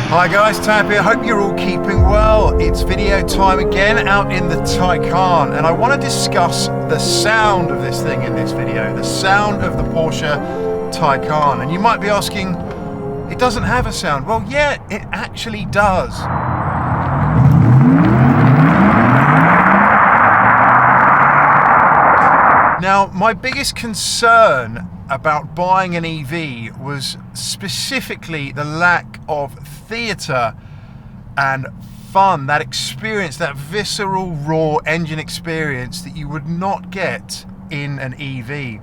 Hi guys, Tab here. Hope you're all keeping well. It's video time again out in the Taycan, and I want to discuss the sound of this thing in this video, the sound of the Porsche Taycan. And you might be asking, it doesn't have a sound. Well, yeah, it actually does. Now, my biggest concern about buying an EV was specifically the lack of theatre and fun, that experience, that visceral, raw engine experience that you would not get in an EV.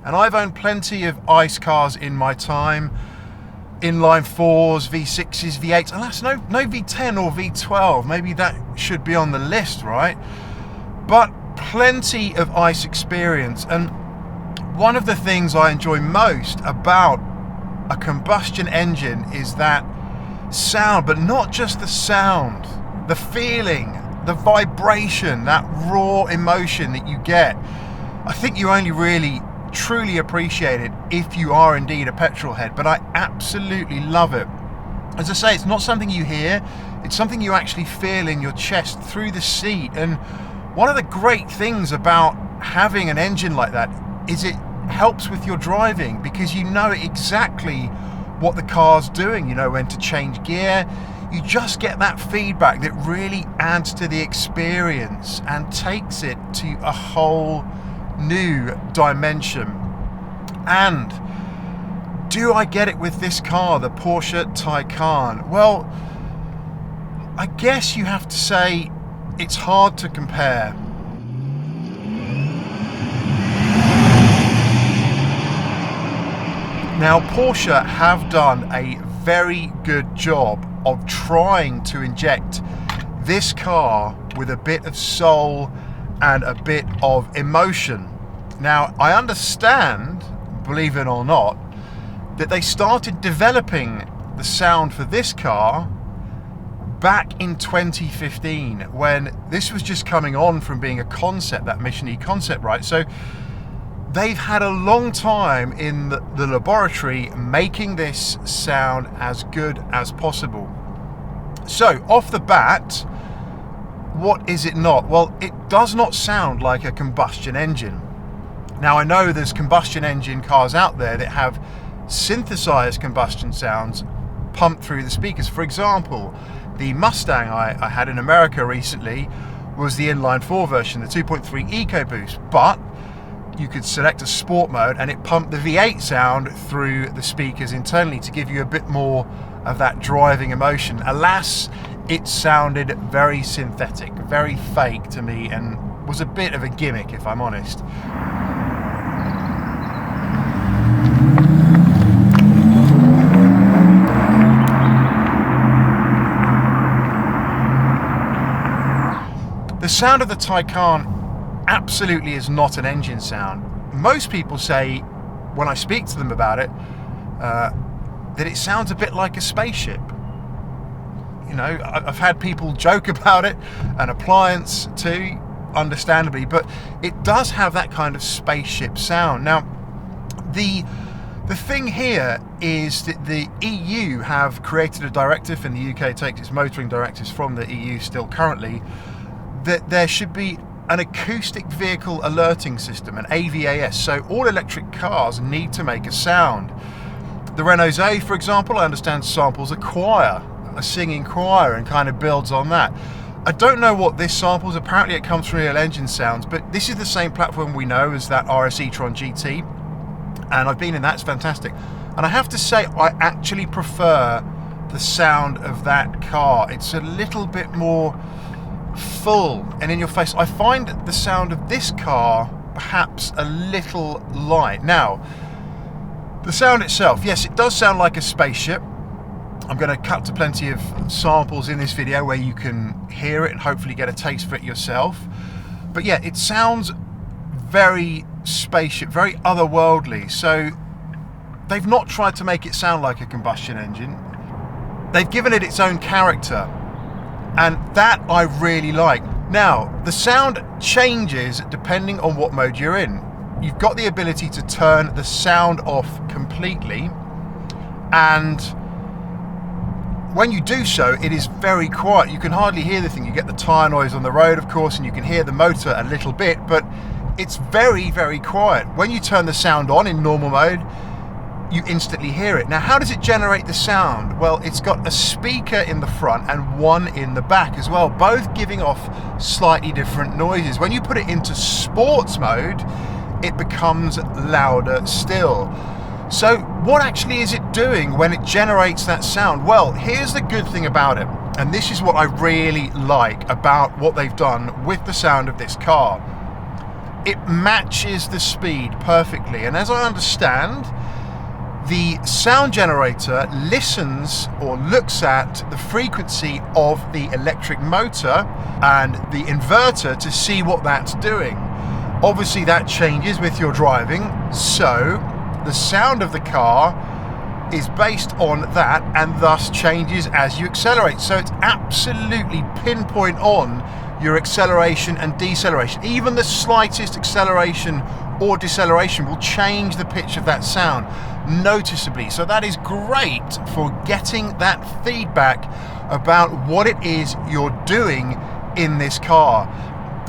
And I've owned plenty of ICE cars in my time, inline 4s, V6s, V8s, alas, no V10 or V12, maybe that should be on the list, right? But plenty of ICE experience, and one of the things I enjoy most about a combustion engine is that sound, but not just the sound, the feeling, the vibration, that raw emotion that you get. I think you only really truly appreciate it if you are indeed a petrol head, but I absolutely love it. As I say, it's not something you hear, it's something you actually feel in your chest through the seat. And one of the great things about having an engine like that is it helps with your driving, because you know exactly what the car's doing. You know when to change gear. You just get that feedback that really adds to the experience and takes it to a whole new dimension. And do I get it with this car, the Porsche Taycan? Well, I guess you have to say it's hard to compare. Now, Porsche have done a very good job of trying to inject this car with a bit of soul and a bit of emotion. Now, I understand, believe it or not, that they started developing the sound for this car back in 2015, when this was just coming on from being a concept, that Mission E concept, right? So they've had a long time in the laboratory making this sound as good as possible. So off the bat, what is it not? Well, it does not sound like a combustion engine. Now, I know there's combustion engine cars out there that have synthesized combustion sounds pumped through the speakers. For example, the Mustang I had in America recently was the inline 4 version, the 2.3 EcoBoost, but you could select a sport mode and it pumped the V8 sound through the speakers internally to give you a bit more of that driving emotion. Alas, it sounded very synthetic, very fake to me, and was a bit of a gimmick, if I'm honest. The sound of the Taycan absolutely is not an engine sound. Most people say, when I speak to them about it, that it sounds a bit like a spaceship. You know, I've had people joke about it, an appliance too, understandably, but it does have that kind of spaceship sound. Now, the thing here is that the EU have created a directive, and the UK takes its motoring directives from the EU still currently, that there should be an acoustic vehicle alerting system, an AVAS. So all electric cars need to make a sound. The Renault Zoe, for example, I understand samples a choir, a singing choir, and kind of builds on that. I don't know what this samples. Apparently it comes from real engine sounds, but this is the same platform we know as that RS e-tron GT, and I've been in that. It's fantastic. And I have to say, I actually prefer the sound of that car. It's a little bit more full and in your face. I find the sound of this car perhaps a little light. Now, the sound itself, yes, it does sound like a spaceship. I'm going to cut to plenty of samples in this video where you can hear it and hopefully get a taste for it yourself. But yeah, it sounds very spaceship, very otherworldly. So they've not tried to make it sound like a combustion engine. They've given it its own character, and that I really like. Now, the sound changes depending on what mode you're in. You've got the ability to turn the sound off completely, and when you do so, it is very quiet. You can hardly hear the thing. You get the tyre noise on the road, of course, and you can hear the motor a little bit, but it's very, very quiet. When you turn the sound on in normal mode, you instantly hear it. Now, how does it generate the sound? Well, it's got a speaker in the front and one in the back as well, both giving off slightly different noises. When you put it into sports mode, it becomes louder still. So what actually is it doing when it generates that sound? Well, here's the good thing about it, and this is what I really like about what they've done with the sound of this car. It matches the speed perfectly, and as I understand, the sound generator listens or looks at the frequency of the electric motor and the inverter to see what that's doing. Obviously that changes with your driving, so the sound of the car is based on that and thus changes as you accelerate. So it's absolutely pinpoint on your acceleration and deceleration. Even the slightest acceleration or deceleration will change the pitch of that sound noticeably. So that is great for getting that feedback about what it is you're doing in this car.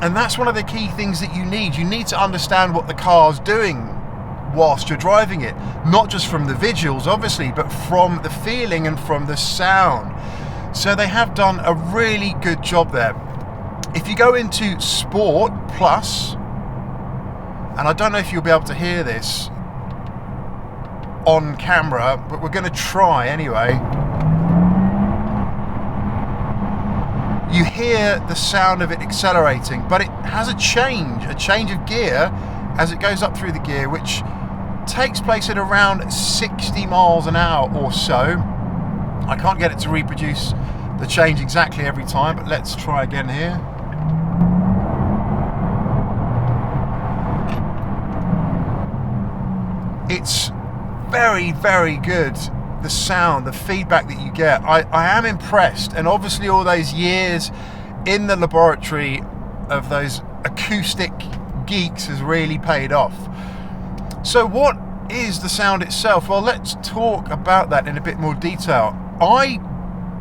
And that's one of the key things that you need. You need to understand what the car's doing whilst you're driving it, not just from the visuals obviously, but from the feeling and from the sound. So they have done a really good job there. If you go into Sport Plus, and I don't know if you'll be able to hear this on camera, but we're going to try anyway. You hear the sound of it accelerating, but it has a change of gear as it goes up through the gear, which takes place at around 60 miles an hour or so. I can't get it to reproduce the change exactly every time, but let's try again here. It's very, very good. The sound, the feedback that you get, I am impressed. And obviously all those years in the laboratory of those acoustic geeks has really paid off. So what is the sound itself? Well, let's talk about that in a bit more detail. I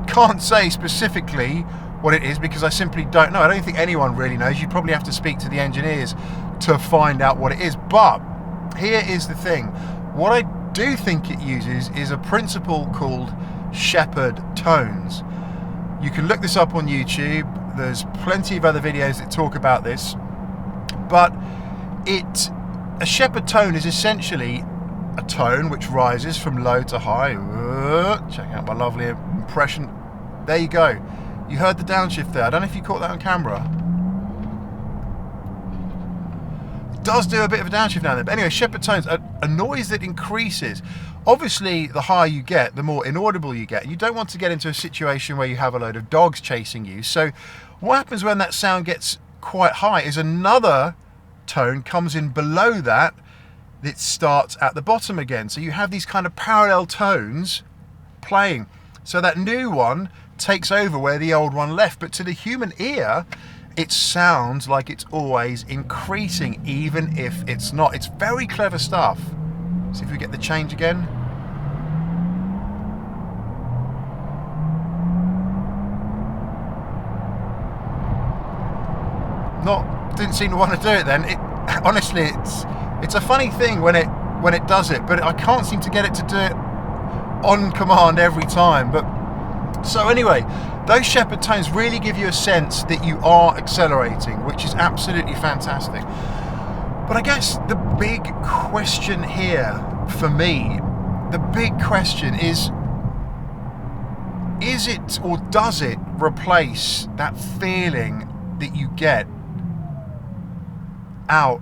can't say specifically what it is because I simply don't know. I don't think anyone really knows. You probably have to speak to the engineers to find out what it is. But here is the thing. What I do think it uses is a principle called Shepherd tones. You can look this up on YouTube. There's plenty of other videos that talk about this. But a Shepherd tone is essentially a tone which rises from low to high. Check out my lovely impression. There you go. You heard the downshift there. I don't know if you caught that on camera. It does do a bit of a downshift now and then. But anyway, Shepherd tones are a noise that increases. Obviously, the higher you get, the more inaudible you get. You don't want to get into a situation where you have a load of dogs chasing you. So what happens when that sound gets quite high is another tone comes in below that starts at the bottom again. So you have these kind of parallel tones playing. So that new one takes over where the old one left. But to the human ear, it sounds like it's always increasing, even if it's not. It's very clever stuff. See if we get the change again. Didn't seem to want to do it then. Honestly, it's a funny thing when it does it, but I can't seem to get it to do it on command every time. But so anyway, those Shepherd tones really give you a sense that you are accelerating, which is absolutely fantastic. But I guess the big question here for me, the big question is it or does it replace that feeling that you get out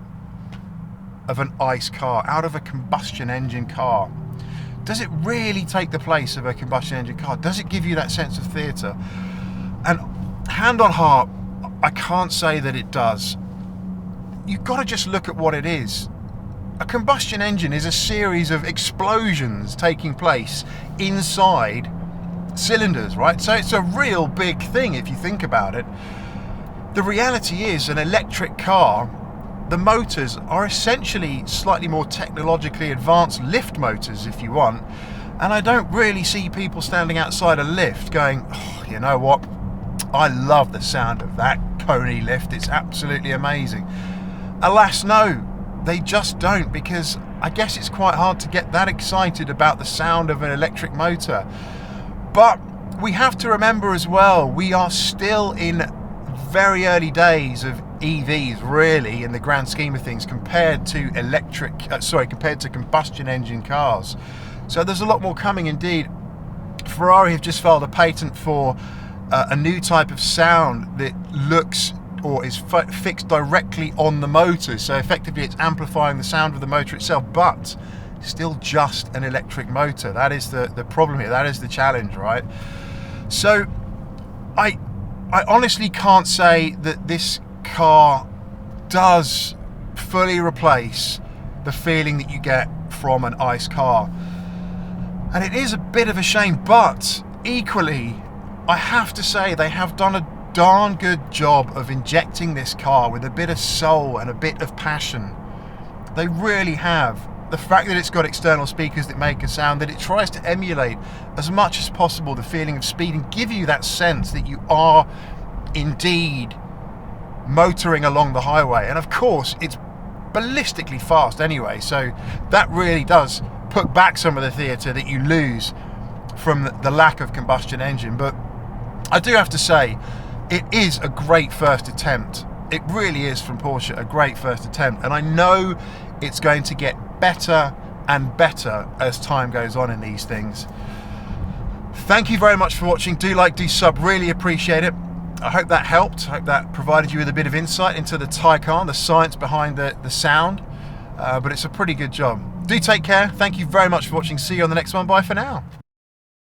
of an ICE car, out of a combustion engine car? Does it really take the place of a combustion engine car? Does it give you that sense of theatre? And hand on heart, I can't say that it does. You've got to just look at what it is. A combustion engine is a series of explosions taking place inside cylinders, right? So it's a real big thing if you think about it. The reality is an electric car, the motors are essentially slightly more technologically advanced lift motors, if you want, And I don't really see people standing outside a lift going, oh, you know what, I love the sound of that Coney lift, it's absolutely amazing. Alas, no, they just don't, because I guess it's quite hard to get that excited about the sound of an electric motor. But we have to remember as well, we are still in very early days of EVs, really, in the grand scheme of things, compared to compared to combustion engine cars. So there's a lot more coming indeed. Ferrari have just filed a patent for a new type of sound that looks or is fixed directly on the motor. So effectively it's amplifying the sound of the motor itself, but still just an electric motor. That is the problem here. That is the challenge, right? So I honestly can't say that this car does fully replace the feeling that you get from an ICE car. And it is a bit of a shame, but equally, I have to say they have done a darn good job of injecting this car with a bit of soul and a bit of passion. They really have. The fact that it's got external speakers that make a sound, that it tries to emulate as much as possible the feeling of speed and give you that sense that you are indeed motoring along the highway. And of course, it's ballistically fast anyway, so that really does put back some of the theatre that you lose from the lack of combustion engine. But I do have to say, it is a great first attempt. It really is, from Porsche, a great first attempt, and I know it's going to get better and better as time goes on in these things. Thank you very much for watching. Do like, do sub, really appreciate it. I hope that helped. I hope that provided you with a bit of insight into the Taycan, the science behind the sound, but it's a pretty good job. Do take care. Thank you very much for watching. See you on the next one. Bye for now.